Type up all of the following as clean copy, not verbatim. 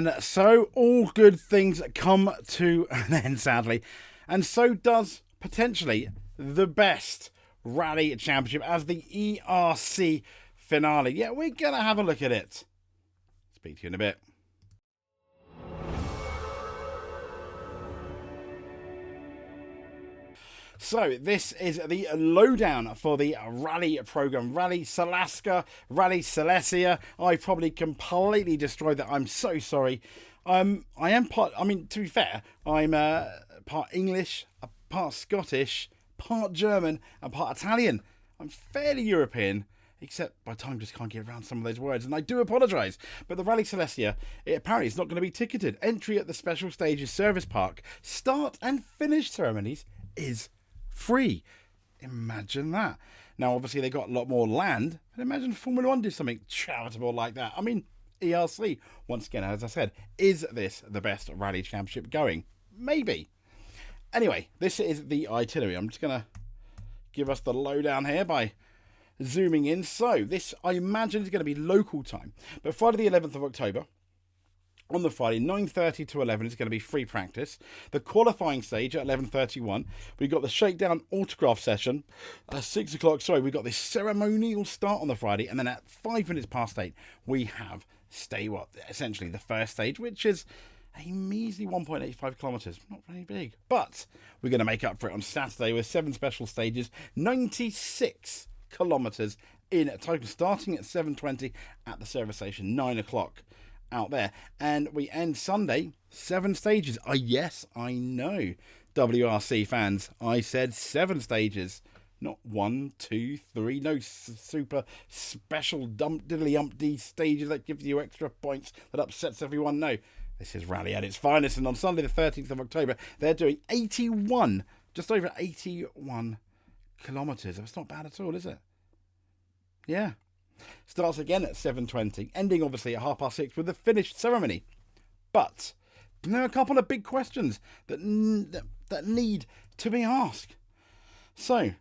And so all good things come to an end, sadly. And so does potentially the best rally championship as the ERC Finale. Yeah, we're going to have a look at it. Speak to you in a bit. So this is the lowdown for the rally program. Rally Salaska, Rally Silesia. I probably completely destroyed that. I'm so sorry. I am part, I mean, to be fair, I'm part English, part Scottish, part German, and part Italian. I'm fairly European, except by time just can't get around some of those words, and I do apologise. But the Rally Silesia, it apparently is not going to be ticketed. Entry at the special stages service park, start and finish ceremonies is free. Imagine that. Now, obviously, they got a lot more land, but imagine Formula One did something charitable like that. I mean, ERC, once again, as I said, is this the best rally championship going? Maybe. Anyway, this is the itinerary. I'm just going to give us the lowdown here by zooming in. So, this, I imagine, is going to be local time. But Friday the 11th of October, on the Friday, 9:30 to 11 is going to be free practice. The qualifying stage at 11:31. We've got the shakedown autograph session at 6 o'clock. Sorry, we've got this ceremonial start on the Friday. And then at 5 minutes past 8, we have essentially the first stage, which is a measly 1.85 kilometres. Not very big. But we're going to make up for it on Saturday with 7 special stages, 96 kilometres in total, starting at 7:20 at the service station, 9 o'clock. Out there, and we end Sunday 7 stages. Yes, I know, WRC fans, I said 7 stages, not 1, 2, 3. No super special diddly umpty stages that gives you extra points that upsets everyone. No, this is rally at its finest, and on Sunday the 13th of October they're doing 81, just over 81 kilometres. That's not bad at all, is it? Yeah. Starts again at 7:20, ending obviously at 6:30 with the finished ceremony. But there are a couple of big questions that need to be asked. So,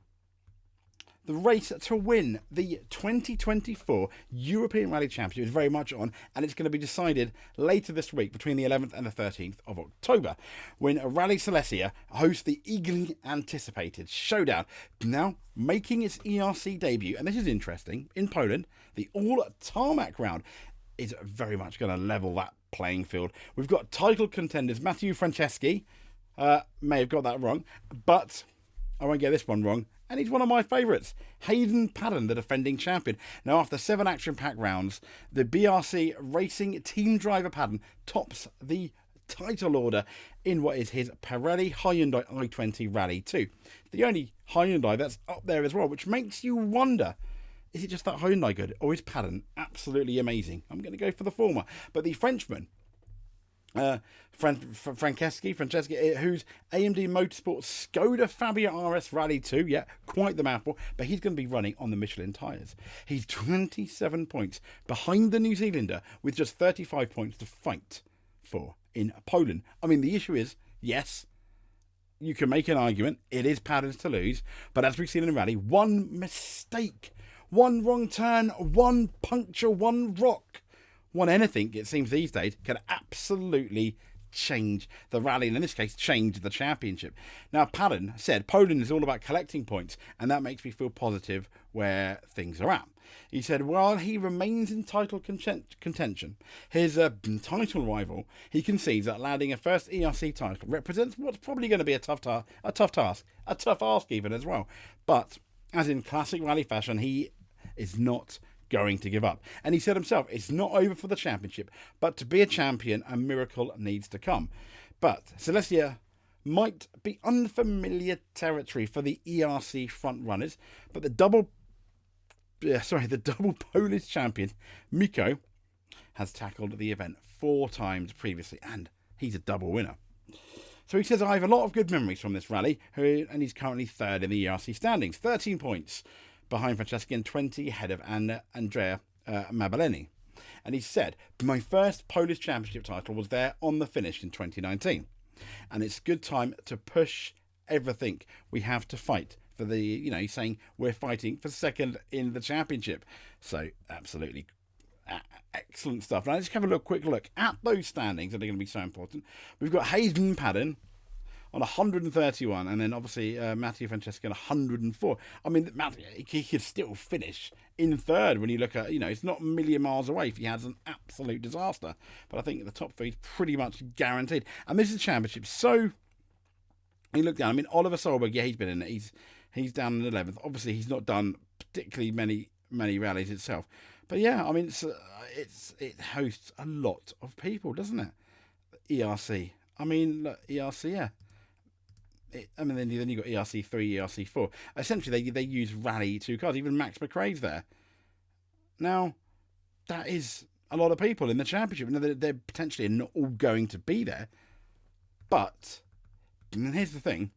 the race to win the 2024 European Rally Championship is very much on, and it's going to be decided later this week between the 11th and the 13th of October, when Rally Silesia hosts the eagerly anticipated Showdown. Now, making its ERC debut, and this is interesting, in Poland, the all-tarmac round is very much going to level that playing field. We've got title contenders Matthew Franceschi, may have got that wrong, but I won't get this one wrong. And he's one of my favourites, Hayden Paddon, the defending champion. Now, after 7 action-packed rounds, the BRC Racing team driver Paddon tops the title order in what is his Pirelli Hyundai i20 Rally 2. The only Hyundai that's up there as well, which makes you wonder, is it just that Hyundai good, or is Paddon absolutely amazing? I'm going to go for the former. But the Frenchman, Franceschi, who's AMD Motorsport Skoda Fabia RS Rally 2, yeah, quite the mouthful, but he's going to be running on the Michelin tyres. He's 27 points behind the New Zealander with just 35 points to fight for in Poland. I mean, the issue is, yes, you can make an argument, it is Paddon's to lose, but as we've seen in the rally, one mistake, one wrong turn, one puncture, one rock, one anything, it seems these days, can absolutely change the rally, and in this case, change the championship. Now, Paddon said Poland is all about collecting points, and that makes me feel positive where things are at. He said, while he remains in title contention, his title rival, he concedes that landing a first ERC title represents what's probably going to be a tough ask even as well. But, as in classic rally fashion, he is not going to give up. And he said himself, it's not over for the championship, but to be a champion, a miracle needs to come. But Silesia might be unfamiliar territory for the ERC front runners, but the double Polish champion, Miko, has tackled the event 4 times previously, and he's a double winner. So he says, I have a lot of good memories from this rally, and he's currently 3rd in the ERC standings, 13 points behind Franceschi and 20 ahead of Andrea Mabaleni. And he said, my first Polish championship title was there on the finish in 2019. And it's a good time to push everything we have to fight for the, he's saying we're fighting for 2nd in the championship. So absolutely Excellent stuff. Now let's have a quick look at those standings that are going to be so important. We've got Hayden Paddon on 131, and then obviously Mattia Francesca on 104. I mean, Mattia, he could still finish in third when you look at, it's not a million miles away if he has an absolute disaster. But I think the top three is pretty much guaranteed. And this is the championship. So you look down. I mean, Oliver Solberg, yeah, he's been in it. He's down in 11th. Obviously, he's not done particularly many rallies itself. But yeah, I mean, it hosts a lot of people, doesn't it? ERC. I mean, look, ERC, yeah. Then you've got ERC 3, ERC 4. Essentially, they use Rally 2 cars. Even Max McRae's there. Now, that is a lot of people in the championship. Now, they're potentially not all going to be there. But, and here's the thing.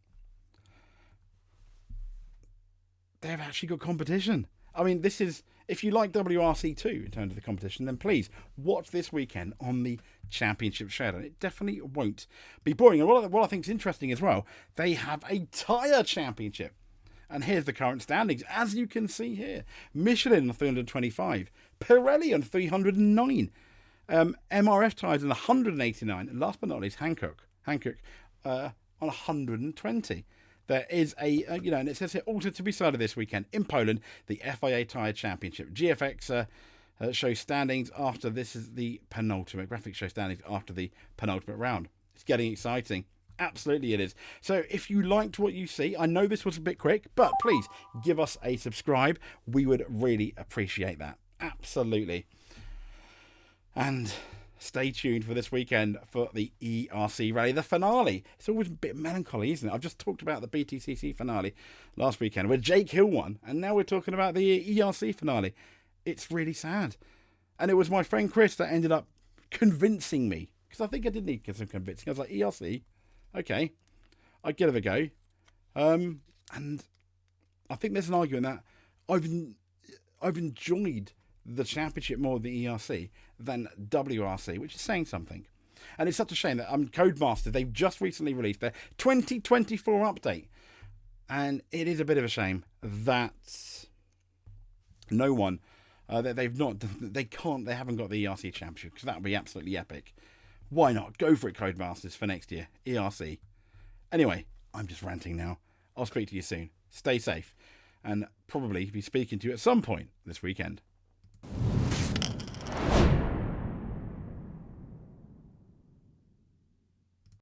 They've actually got competition. I mean, this is, if you like WRC2 in terms of the competition, then please watch this weekend on the Championship Showdown. It definitely won't be boring. And what I think is interesting as well, they have a Tyre Championship. And here's the current standings. As you can see here, Michelin on 325, Pirelli on 309, MRF tyres on 189, and last but not least, Hankook on 120. There is and it says here, also to be started this weekend in Poland, the FIA Tyre Championship. GFX shows standings after this is the penultimate. Graphics show standings after the penultimate round. It's getting exciting. Absolutely it is. So if you liked what you see, I know this was a bit quick, but please give us a subscribe. We would really appreciate that. Absolutely. And stay tuned for this weekend for the ERC Rally, the finale. It's always a bit melancholy, isn't it? I've just talked about the BTCC finale last weekend where Jake Hill won, and now we're talking about the ERC finale. It's really sad. And it was my friend Chris that ended up convincing me, because I think I did need some convincing. I was like, ERC, okay, I'd give it a go. And I think there's an argument that I've enjoyed the championship more than the ERC than WRC, which is saying something. And it's such a shame that Codemaster, they've just recently released their 2024 update, and it is a bit of a shame that no one they haven't got the ERC championship, because that would be absolutely epic. Why not go for it, Codemasters, for next year, ERC? Anyway, I'm just ranting now. I'll speak to you soon. Stay safe, and probably be speaking to you at some point this weekend.